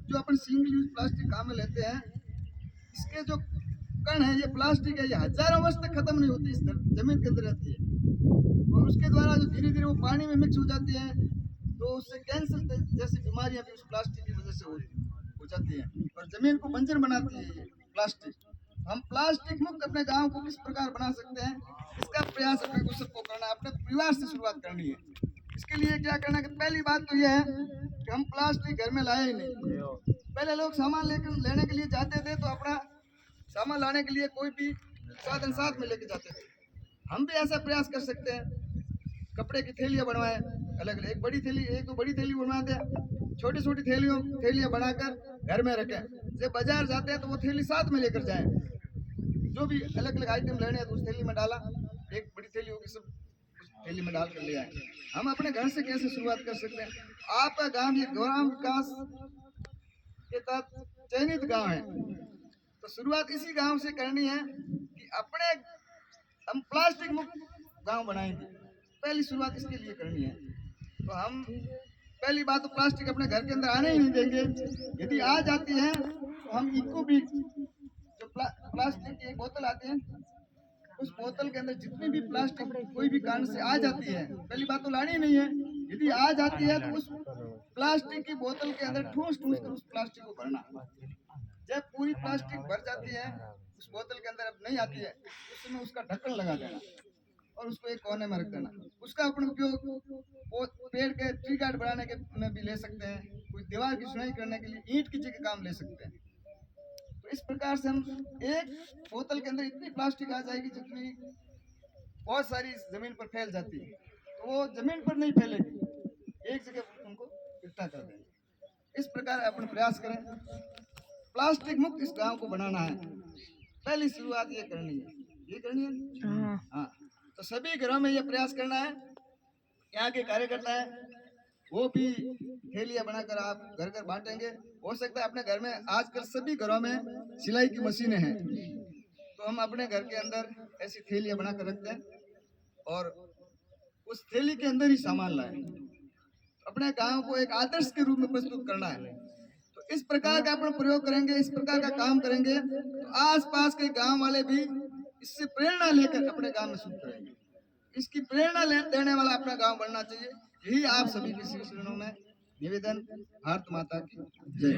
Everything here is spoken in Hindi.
जो अपन सिंगल यूज प्लास्टिक काम में लेते हैं, इसके जो कण है, ये प्लास्टिक है, ये हजारों वर्ष तक खत्म नहीं होती, इस जमीन के अंदर रहती है और उसके द्वारा जो धीरे धीरे वो पानी में मिक्स हो जाती है, तो उससे कैंसर जैसी बीमारियां भी उस प्लास्टिक की वजह से हो जाती है और जमीन को बंजर बनाती है ये प्लास्टिक। हम प्लास्टिक मुक्त अपने गांव को किस प्रकार बना सकते हैं, इसका प्रयास अपने को सबको करना है, अपने परिवार से शुरुआत करनी है। इसके लिए क्या करना है कि पहली बात तो यह है कि हम प्लास्टिक घर में लाए ही नहीं। पहले लोग सामान लेकर लेने के लिए जाते थे तो अपना सामान लाने के लिए कोई भी साधन साथ में लेके जाते थे। हम भी ऐसा प्रयास कर सकते हैं, कपड़े की थैलियां बनवाएं, अलग अलग एक बड़ी थैली, एक तो बड़ी थैली बनवा दें, छोटी छोटी थैलियां बनाकर घर में रखें। जब बाजार जाते हैं तो वो थैली साथ में लेकर जाएं, जो भी अलग अलग आइटम लेने हैं तो उस थैली में डाला, एक बड़ी थैली होगी, सब उस थैली में डाल कर ले आए। हम अपने घर से कैसे शुरुआत कर सकते हैं? आपका गांव ये ग्राम विकास के तहत चयनित गांव है, तो शुरुआत इसी गांव से करनी है कि अपने हम प्लास्टिक मुक्त गांव बनाएंगे। पहली शुरुआत इसके लिए करनी है। तो हम पहली बात तो प्लास्टिक अपने घर के अंदर आने ही नहीं देंगे। यदि आ जाती है तो हम इको भी, जो प्लास्टिक की एक बोतल आती है, उस बोतल के अंदर जितनी भी प्लास्टिक कोई भी कारण से आ जाती है, पहली बात तो लानी नहीं है। यदि आ जाती है तो उस प्लास्टिक की बोतल के अंदर ठूस ठूस कर उस प्लास्टिक को भरना। जब पूरी प्लास्टिक भर जाती है, उस बोतल के अंदर अब नहीं आती है, उस समय उसका ढक्कन लगा देना और उसको एक कोने में रख देना। उसका अपन उपयोग पेड़ के ट्री गार्ड बनाने के में भी ले सकते हैं, कोई दीवार की सुनाई करने के लिए ईंट की जगह काम ले सकते हैं। तो इस प्रकार से हम एक बोतल के अंदर इतनी प्लास्टिक आ जाएगी जितनी बहुत सारी जमीन पर फैल जाती है, तो वो जमीन पर नहीं फैलेगी, एक जगह उनको इकट्ठा कर देंगे। इस प्रकार अपन प्रयास करें, प्लास्टिक मुक्त इस गांव को बनाना है। पहली शुरुआत ये करनी है, ये करनी है। हाँ, तो सभी घरों में ये प्रयास करना है। यहाँ के कार्यकर्ता है वो भी थैलियां बनाकर आप घर घर बांटेंगे। हो सकता है अपने घर में आजकल सभी घरों में सिलाई की मशीनें हैं, तो हम अपने घर के अंदर ऐसी थैलियां बनाकर रखते हैं और उस थैली के अंदर ही सामान लाएं। अपने गांव को एक आदर्श के रूप में प्रस्तुत करना है। तो इस प्रकार का अपन प्रयोग करेंगे, इस प्रकार का काम करेंगे, तो आसपास के गांव वाले भी इससे प्रेरणा लेकर अपने गांव में शुरू करेंगे। इसकी प्रेरणा देने वाला अपना गांव बनना चाहिए। यही आप सभी के चरणों में निवेदन। भारत माता की जय।